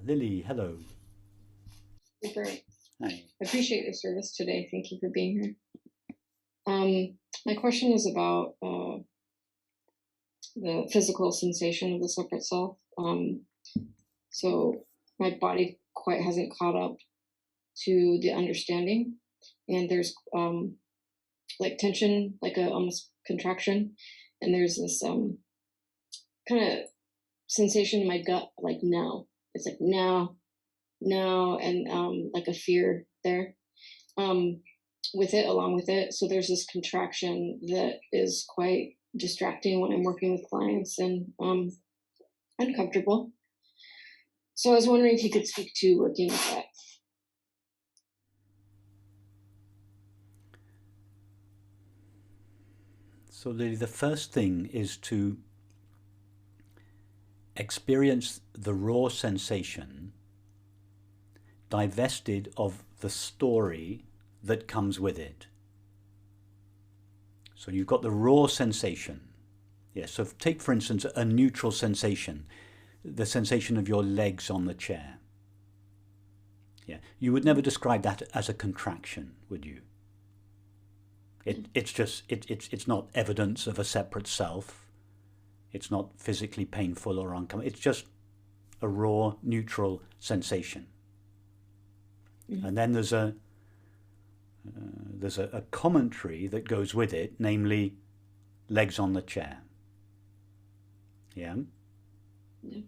Lily, hello. Super. Hi. I appreciate your service today. Thank you for being here. My question is about the physical sensation of the separate self. So my body quite hasn't caught up to the understanding, and there's like tension, like a almost contraction, and there's this kind of sensation in my gut, like now. It's like now, and like a fear there. Um, with it, along with it. So there's this contraction that is quite distracting when I'm working with clients and uncomfortable. So I was wondering if you could speak to working with that. So, Lily, the first thing is to experience the raw sensation divested of the story that comes with it. So, you've got the raw sensation. Yes, so take, for instance, a neutral sensation, the sensation of your legs on the chair. Yeah, you would never describe that as a contraction, would you? It's not evidence of a separate self. It's not physically painful or uncomfortable. It's just a raw, neutral sensation. Mm-hmm. And then there's a commentary that goes with it, namely legs on the chair. Yeah. Yeah.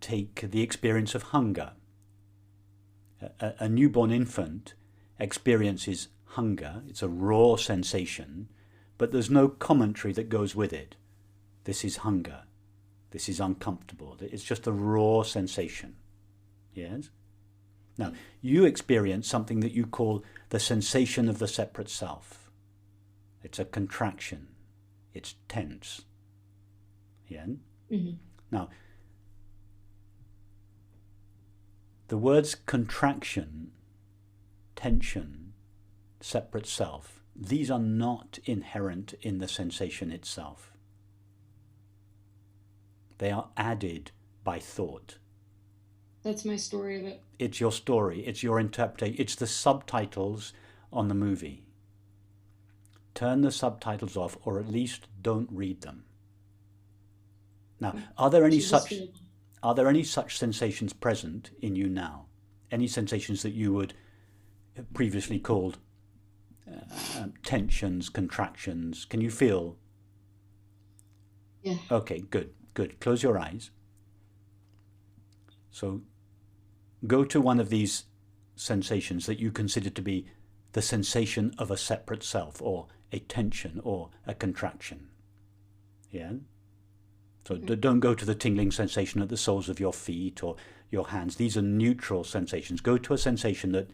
Take the experience of hunger. A newborn infant experiences hunger. It's a raw sensation, but there's no commentary that goes with it. This is hunger. This is uncomfortable. It's just a raw sensation. Yes? Now, you experience something that you call the sensation of the separate self. It's a contraction. It's tense. Yeah? Mm-hmm. Now, the words contraction, tension, separate self, these are not inherent in the sensation itself. They are added by thought. That's my story of it. It's your story, it's your interpretation, it's the subtitles on the movie. Turn the subtitles off, or at least don't read them. Now, are there any such sensations present in you now? Any sensations that you would have previously called tensions, contractions? Can you feel? Yeah. Okay, good. Close your eyes. So go to one of these sensations that you consider to be the sensation of a separate self, or a tension, or a contraction. Yeah? So don't go to the tingling sensation at the soles of your feet or your hands. These are neutral sensations. Go to a sensation that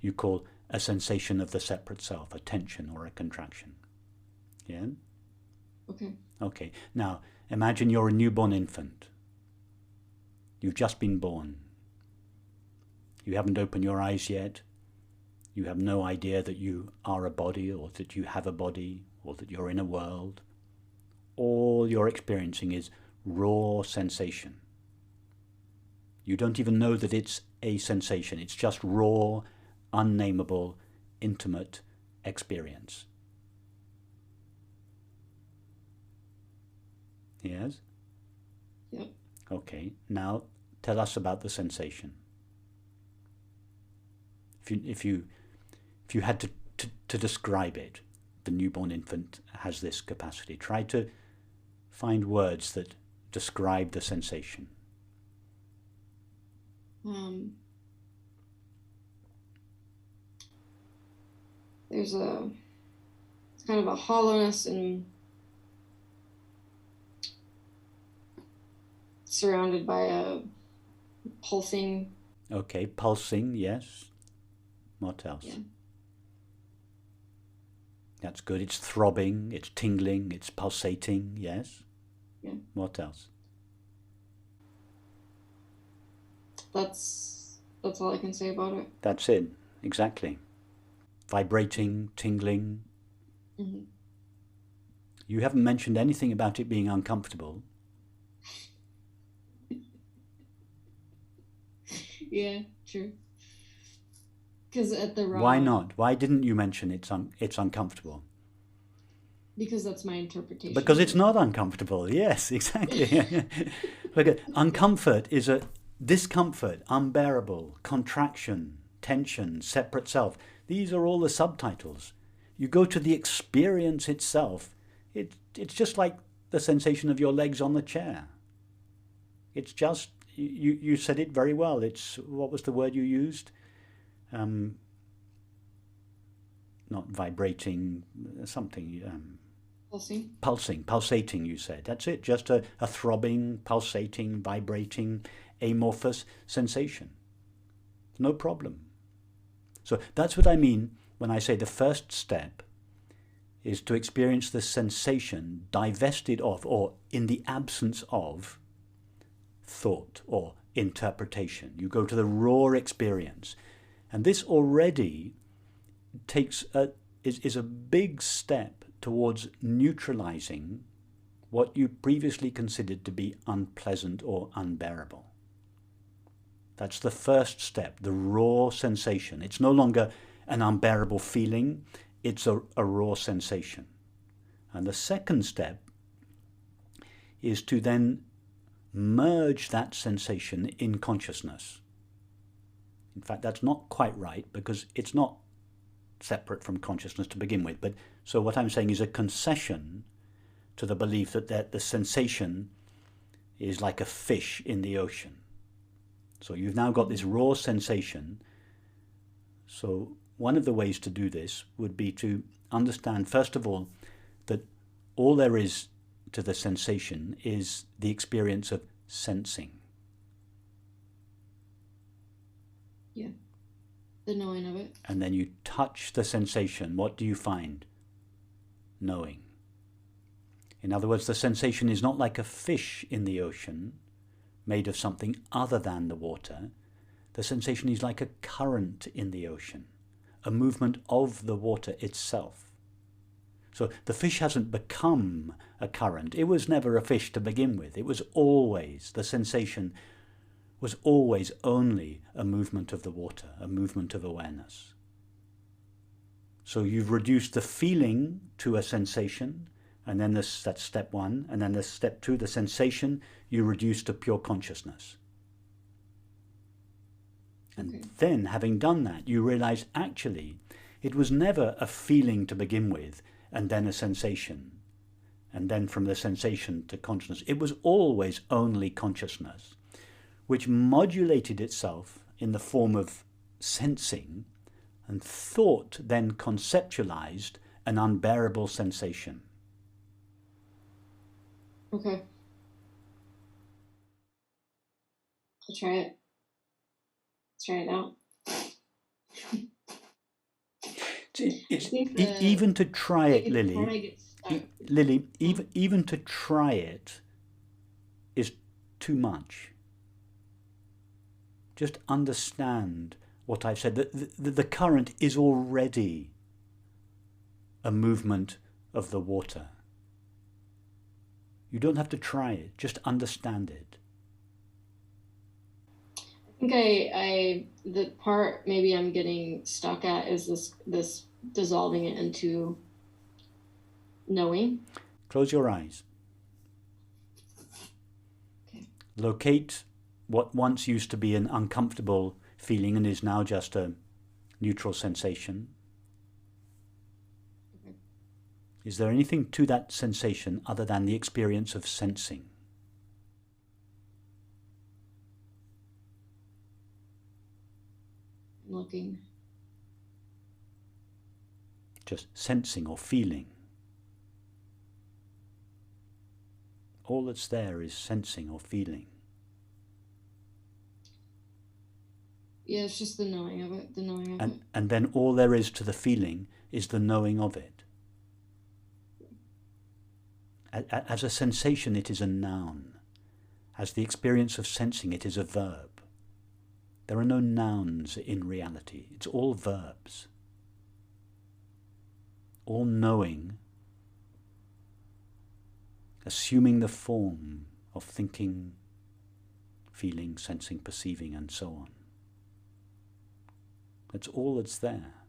you call a sensation of the separate self, a tension or a contraction. Yeah? Okay. Okay. Now, imagine you're a newborn infant. You've just been born. You haven't opened your eyes yet. You have no idea that you are a body, or that you have a body, or that you're in a world. All you're experiencing is raw sensation. You don't even know that it's a sensation. It's just raw, unnameable, intimate experience. Yes? Yep. Okay, now tell us about the sensation. If you had to describe it, the newborn infant has this capacity. Try to find words that describe the sensation. There's kind of a hollowness and surrounded by a pulsing. Okay, pulsing, yes. What else? Yeah. That's good. It's throbbing, it's tingling, it's pulsating, yes. Yeah. What else? That's all I can say about it. That's it, exactly. Vibrating, tingling. Mm-hmm. You haven't mentioned anything about it being uncomfortable. Yeah, true. Because at the Why raw, not? Why didn't you mention it's uncomfortable? because that's my interpretation Because of it's it. not uncomfortable. Yes, exactly. Look at uncomfort is a discomfort, unbearable, contraction, tension, separate self. These are all the subtitles. You go to the experience itself. It's just like the sensation of your legs on the chair. It's just you said it very well. It's what was the word you used? Um, Not vibrating, something. Pulsing. Pulsating, you said. That's it, just a throbbing, pulsating, vibrating, amorphous sensation. No problem. So that's what I mean when I say the first step is to experience the sensation divested of, or in the absence of, thought or interpretation. You go to the raw experience. And this already is a big step towards neutralizing what you previously considered to be unpleasant or unbearable. That's the first step, the raw sensation. It's no longer an unbearable feeling, it's a raw sensation. And the second step is to then merge that sensation in consciousness. In fact, that's not quite right, because it's not separate from consciousness to begin with. But so what I'm saying is a concession to the belief that the sensation is like a fish in the ocean. So you've now got this raw sensation. So one of the ways to do this would be to understand, first of all, that all there is to the sensation is the experience of sensing. Yeah. The knowing of it. And then you touch the sensation. What do you find? Knowing. In other words, the sensation is not like a fish in the ocean made of something other than the water. The sensation is like a current in the ocean, a movement of the water itself. So the fish hasn't become a current. It was never a fish to begin with. It was always, the sensation was always only a movement of the water, a movement of awareness. So you've reduced the feeling to a sensation, and then that's step one, and then there's step two, the sensation you reduce to pure consciousness. And then, having done that, you realize actually it was never a feeling to begin with, and then a sensation, and then from the sensation to consciousness. It was always only consciousness, which modulated itself in the form of sensing, and thought then conceptualized an unbearable sensation. Okay. I'll try it. Try it out. Even to try it, Lily, even to try it is too much. Just understand what I've said. The current is already a movement of the water. You don't have to try it, just understand it. I think the part maybe I'm getting stuck at is this dissolving it into knowing. Close your eyes. Okay. Locate what once used to be an uncomfortable feeling and is now just a neutral sensation. Okay. Is there anything to that sensation other than the experience of sensing? I'm looking. Just sensing or feeling. All that's there is sensing or feeling. Yeah, it's just the knowing of it, And then all there is to the feeling is the knowing of it. As a sensation, it is a noun. As the experience of sensing, it is a verb. There are no nouns in reality. It's all verbs. All knowing, assuming the form of thinking, feeling, sensing, perceiving, and so on. That's all that's there.